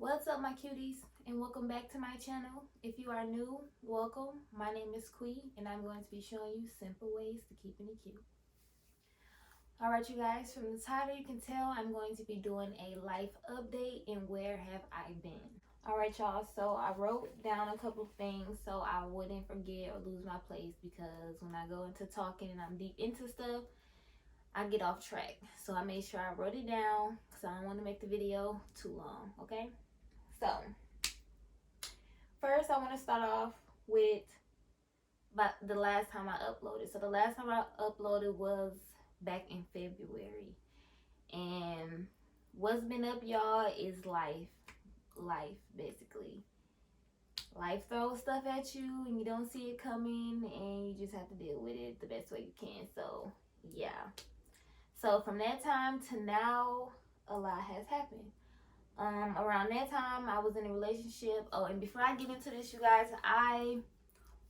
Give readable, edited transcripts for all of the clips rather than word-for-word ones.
What's up, my cuties, and welcome back to my channel. If you are new, welcome. My name is Quee, and I'm going to be showing you simple ways to keeping it cute. Alright, you guys, from the title you can tell I'm going to be doing a life update and where have I been. Alright, y'all, so I wrote down a couple things so I wouldn't forget or lose my place, because when I go into talking and I'm deep into stuff, I get off track. So I made sure I wrote it down because I don't want to make the video too long, okay? So first, I want to start off with the last time I uploaded. So the last time I uploaded was back in February, and what's been up, y'all, is life basically. Life throws stuff at you and you don't see it coming, and you just have to deal with it the best way you can. So yeah, so from that time to now, a lot has happened. Around that time, I was in a relationship. Oh, and before I get into this, you guys, I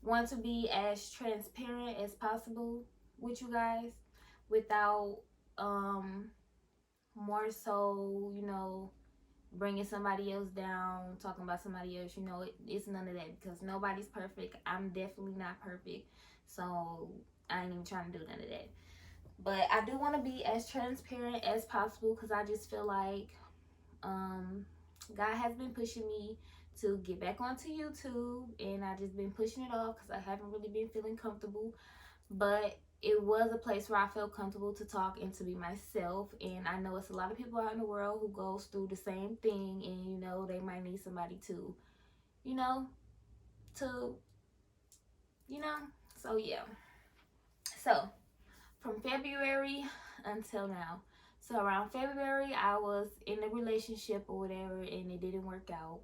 want to be as transparent as possible with you guys without more so, bringing somebody else down, talking about somebody else. It's none of that, because nobody's perfect. I'm definitely not perfect, so I ain't even trying to do none of that. But I do want to be as transparent as possible, because I just feel like God has been pushing me to get back onto YouTube, and I just been pushing it off because I haven't really been feeling comfortable. But it was a place where I felt comfortable to talk and to be myself. And I know it's a lot of people out in the world who goes through the same thing, and they might need somebody to, you know, to, you know. So yeah. So from February until now. So around February, I was in a relationship or whatever, and it didn't work out.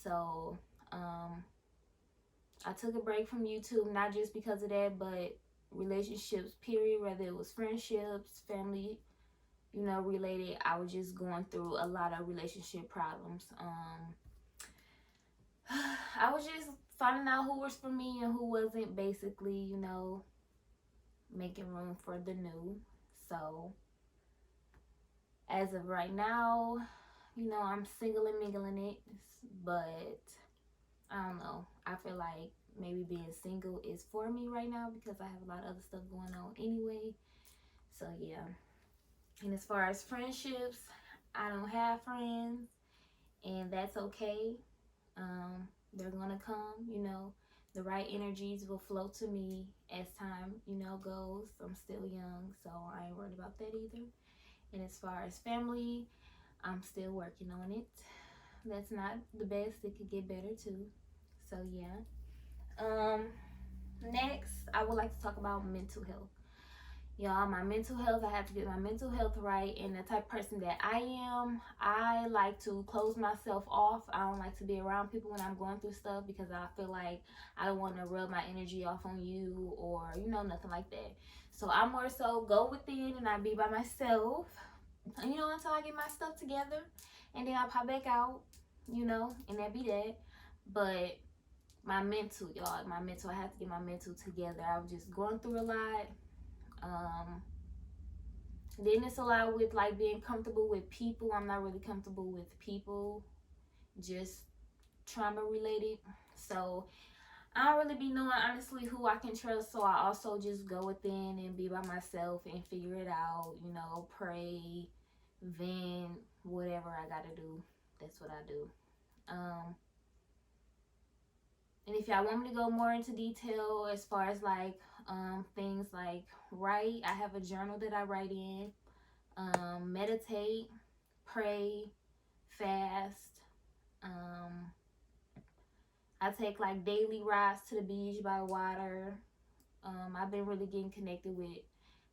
So I took a break from YouTube, not just because of that, but relationships, period, whether it was friendships, family, related. I was just going through a lot of relationship problems. I was just finding out who was for me and who wasn't, basically, making room for the new. So as of right now, I'm single and mingling it, but I don't know. I feel like maybe being single is for me right now, because I have a lot of other stuff going on anyway. So yeah. And as far as friendships, I don't have friends, and that's okay. They're gonna come. The right energies will flow to me as time, goes. I'm still young, so I ain't worried about that either. And as far as family, I'm still working on it. That's not the best. It could get better too. So yeah. Next, I would like to talk about mental health. Y'all, my mental health, I have to get my mental health right. And the type of person that I am, I like to close myself off. I don't like to be around people when I'm going through stuff, because I feel like I don't want to rub my energy off on you, or, nothing like that. So I more so go within and I be by myself, until I get my stuff together. And then I pop back out, and that be that. But my mental, y'all, I have to get my mental together. I was just going through a lot. Then it's a lot with like being comfortable with people. I'm not really comfortable with people, just trauma related. So I don't really be knowing, honestly, who I can trust. So I also just go within and be by myself and figure it out, pray, vent, whatever I gotta do. That's what I do. And if y'all want me to go more into detail as far as like things like write, I have a journal that I write in, meditate, pray, fast. I take like daily rides to the beach by water. I've been really getting connected with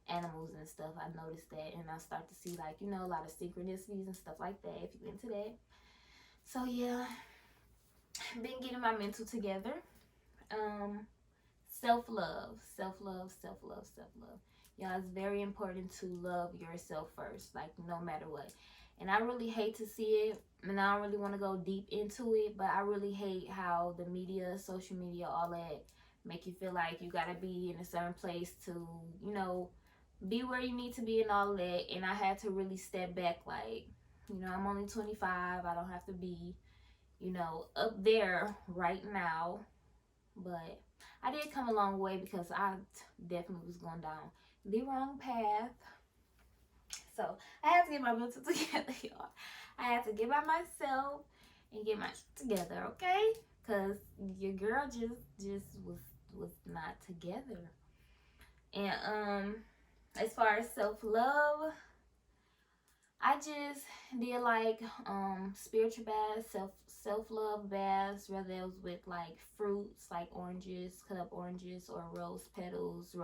animals and stuff. I noticed that, and I start to see like, a lot of synchronicities and stuff like that, if you're into that. So yeah, been getting my mental together. Self-love, self-love, self-love, self-love. Y'all, it's very important to love yourself first, like no matter what. And I really hate to see it, and I don't really want to go deep into it, but I really hate how the media, social media, all that make you feel like you gotta be in a certain place to, be where you need to be and all that. And I had to really step back, like, You know, I'm only 25. I don't have to be, you know, up there right now. But I did come a long way because I definitely was going down the wrong path. So I had to get my mental together, y'all. I had to get by myself and get my shit together, okay? Cause your girl just was not together. And as far as self-love, I just did like spiritual baths, self-love baths, whether it was with like fruits like oranges, cut up oranges, or rose petals,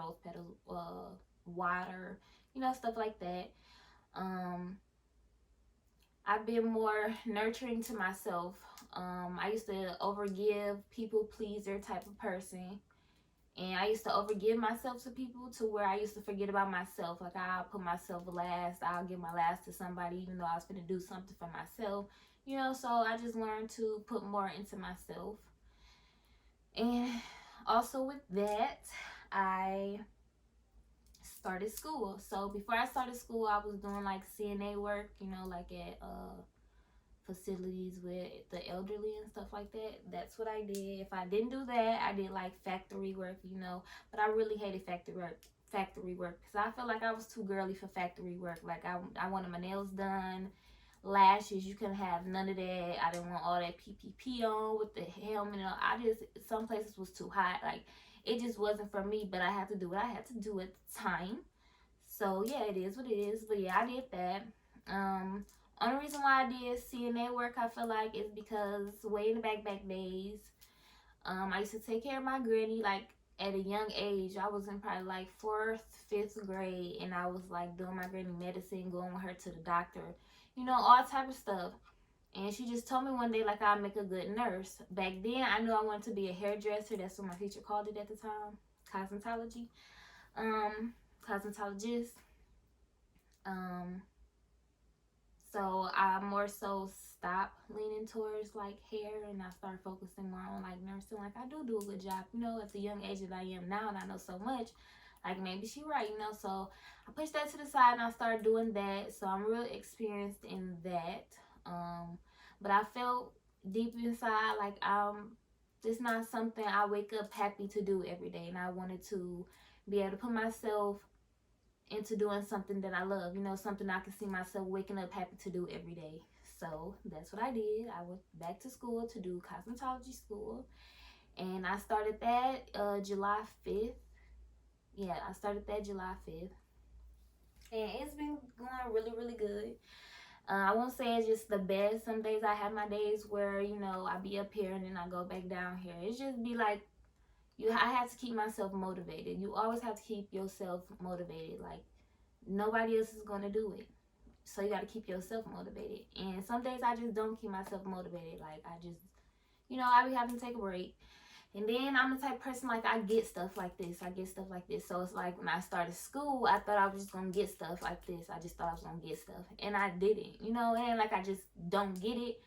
water, you know, stuff like that. um I've been more nurturing to myself. I used to overgive, people pleaser type of person. And I used to overgive myself to people to where I used to forget about myself. Like, I'll put myself last. I'll give my last to somebody even though I was going to do something for myself. You know, so I just learned to put more into myself. And also with that, I started school. So before I started school, I was doing like CNA work, you know, like at facilities with the elderly and stuff like that. That's what I did. If I didn't do that, I did like factory work, you know. But I really hated factory work because I felt like I was too girly for factory work. Like, I wanted my nails done, lashes, you couldn't have none of that. I didn't want all that PPP on with the helmet and all. I just, some places was too hot. Like, it just wasn't for me, but I had to do what I had to do at the time. So yeah, it is what it is. But yeah, I did that. Only reason why I did CNA work, I feel like, is because way in the back days, I used to take care of my granny like at a young age. I was in probably like fourth, fifth grade, and I was like doing my granny medicine, going with her to the doctor, you know, all type of stuff. And she just told me one day like I'll make a good nurse. Back then, I knew I wanted to be a hairdresser. That's what my teacher called it at the time, cosmetology, cosmetologist. Um, So I more so stopped leaning towards like hair, and I started focusing more on like nursing. Like, I do a good job, you know, at the young age that I am now, and I know so much. Like, maybe she right, you know. So I pushed that to the side and I started doing that. So I'm real experienced in that. But I felt deep inside like it's not something I wake up happy to do every day, and I wanted to be able to put myself into doing something that I love, you know, something I can see myself waking up happy to do every day. So that's what I did. I went back to school to do cosmetology school, and I started that July 5th. Yeah, I started that July 5th, and it's been going really, really good. I won't say it's just the best. Some days I have my days where, you know, I be up here and then I go back down here. It's just be like, I have to keep myself motivated. You always have to keep yourself motivated. Like, nobody else is going to do it. So you got to keep yourself motivated. And some days I just don't keep myself motivated. Like, I just, you know, I be having to take a break. And then I'm the type of person, like, I get stuff like this. I get stuff like this. So it's like when I started school, I thought I was just going to get stuff like this. I just thought I was going to get stuff. And I didn't. You know, it ain't like I just don't get it.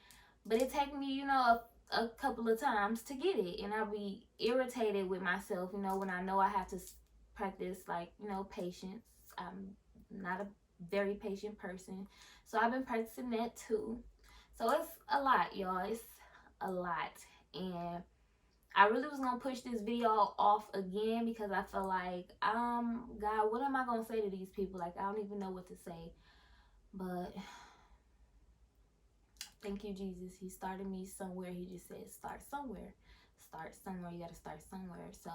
But it take me, you know, a couple of times to get it. And I'll be irritated with myself, you know, when I know I have to practice, like, you know, patience. I'm not a very patient person. So I've been practicing that too. So it's a lot, y'all. It's a lot. And I really was gonna push this video off again because I feel like, God, what am I gonna say to these people? Like, I don't even know what to say. But thank you, Jesus. He started me somewhere. He just said, start somewhere. Start somewhere. You gotta start somewhere. So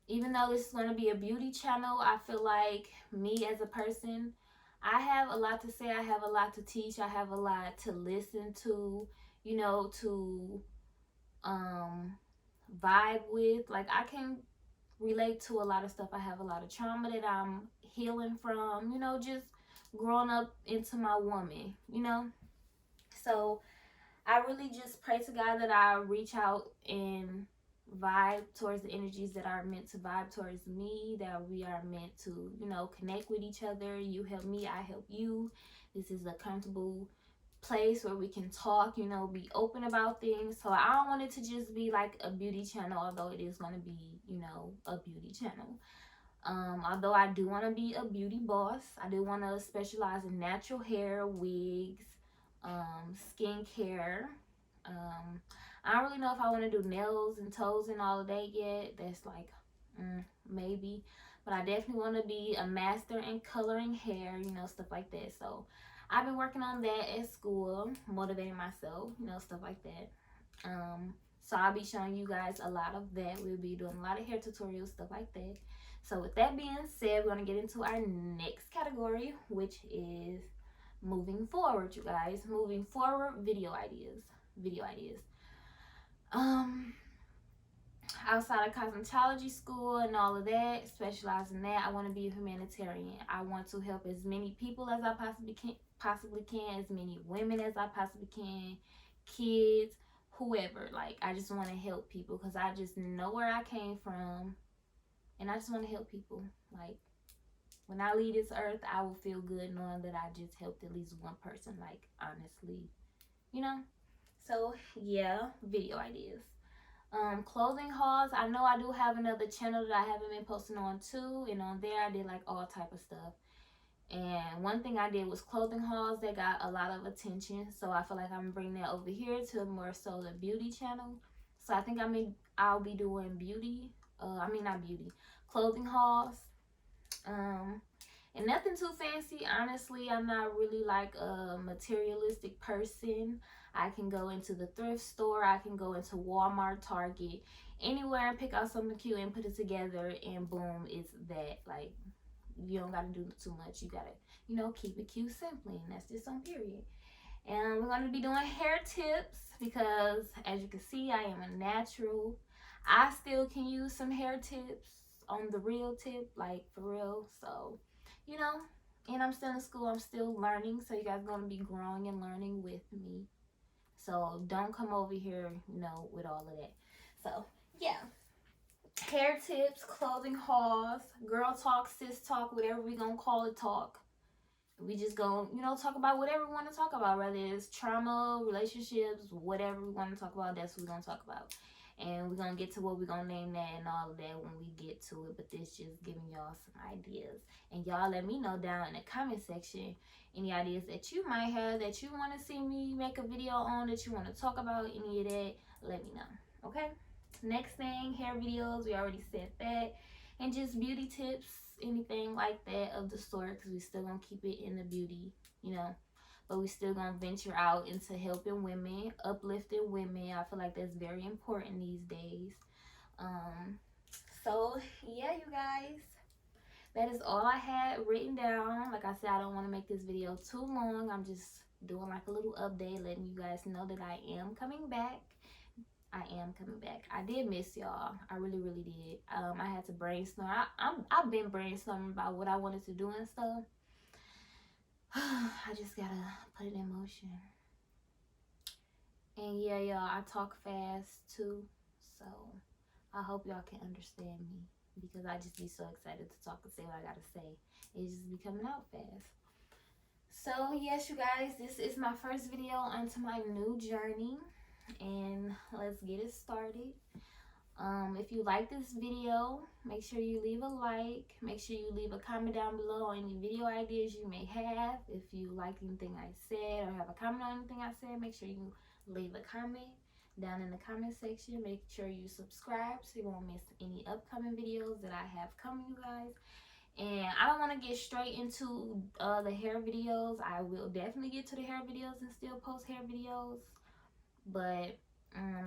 even though this is going to be a beauty channel, I feel like me as a person, I have a lot to say. I have a lot to teach. I have a lot to listen to, you know, to vibe with. Like, I can relate to a lot of stuff. I have a lot of trauma that I'm healing from, you know, just growing up into my woman, you know. So I really just pray to God that I reach out and vibe towards the energies that are meant to vibe towards me, that we are meant to, you know, connect with each other. You help me, I help you. This is a comfortable place where we can talk, you know, be open about things. So I don't want it to just be like a beauty channel, although it is going to be, you know, a beauty channel. Although I do want to be a beauty boss. I do want to specialize in natural hair, wigs, skincare. I don't really know if I want to do nails and toes and all of that yet. That's like, maybe. But I definitely want to be a master in coloring hair, stuff like that. So I've been working on that at school, motivating myself, stuff like that. So I'll be showing you guys a lot of that. We'll be doing a lot of hair tutorials, stuff like that. So with that being said, we're going to get into our next category, which is moving forward, you guys. Moving forward, video ideas. Video ideas. Outside of cosmetology school and all of that, specialize in that, I want to be a humanitarian. I want to help as many people as I possibly can, as many women as I possibly can, kids, whoever. Like, I just want to help people because I just know where I came from, and I just want to help people. Like, when I leave this earth, I will feel good knowing that I just helped at least one person. Like, honestly, So yeah, video ideas. Clothing hauls. I know I do have another channel that I haven't been posting on too, and on there I did like all type of stuff. And one thing I did was clothing hauls that got a lot of attention, so I feel like I'm bringing that over here to more so the beauty channel. So I think I'll be doing clothing hauls. And nothing too fancy. Honestly, I'm not really like a materialistic person. I can go into the thrift store. I can go into Walmart, Target, anywhere and pick out something cute and put it together, and boom, it's that. Like, you don't got to do too much. You got to, keep it cute simply, and that's just on period. And we're going to be doing hair tips because, as you can see, I am a natural. I still can use some hair tips on the real tip, like for real. So, and I'm still in school. I'm still learning. So you guys are going to be growing and learning with me. So don't come over here, with all of that. So, yeah. Hair tips, clothing hauls, girl talk, sis talk, whatever we going to call it talk. We just go, talk about whatever we want to talk about, whether it's trauma, relationships, whatever we want to talk about, that's what we're going to talk about. And we're going to get to what we're going to name that and all of that when we get to it. But this just giving y'all some ideas. And y'all let me know down in the comment section any ideas that you might have that you want to see me make a video on, that you want to talk about, any of that, let me know. Okay? Next thing, hair videos. We already said that. And just beauty tips, anything like that of the sort, because we still gonna keep it in the beauty, but we still gonna venture out into helping women, uplifting women. I feel like that's very important these days. So yeah, you guys, that is all I had written down. Like I said, I don't want to make this video too long. I'm just doing like a little update, letting you guys know that I am coming back. I did miss y'all. I really, really did. I had to brainstorm. I've been brainstorming about what I wanted to do and stuff. I just gotta put it in motion. And yeah, y'all, I talk fast too. So I hope y'all can understand me, because I just be so excited to talk and say what I gotta say. It just be coming out fast. So yes, you guys, this is my first video onto my new journey. And let's get it started. If you like this video, make sure you leave a like. Make sure you leave a comment down below on any video ideas you may have. If you like anything I said or have a comment on anything I said, make sure you leave a comment down in the comment section. Make sure you subscribe so you won't miss any upcoming videos that I have coming, you guys. And I don't want to get straight into the hair videos. I will definitely get to the hair videos and still post hair videos. But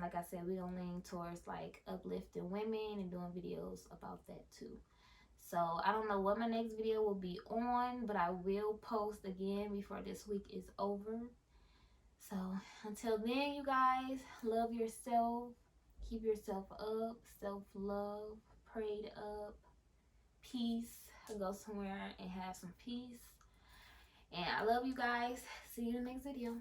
like I said, we're gonna lean towards like uplifting women and doing videos about that too. So I don't know what my next video will be on, but I will post again before this week is over. So until then, you guys, love yourself, keep yourself up, self-love, prayed up, peace. Go somewhere and have some peace. And I love you guys. See you in the next video.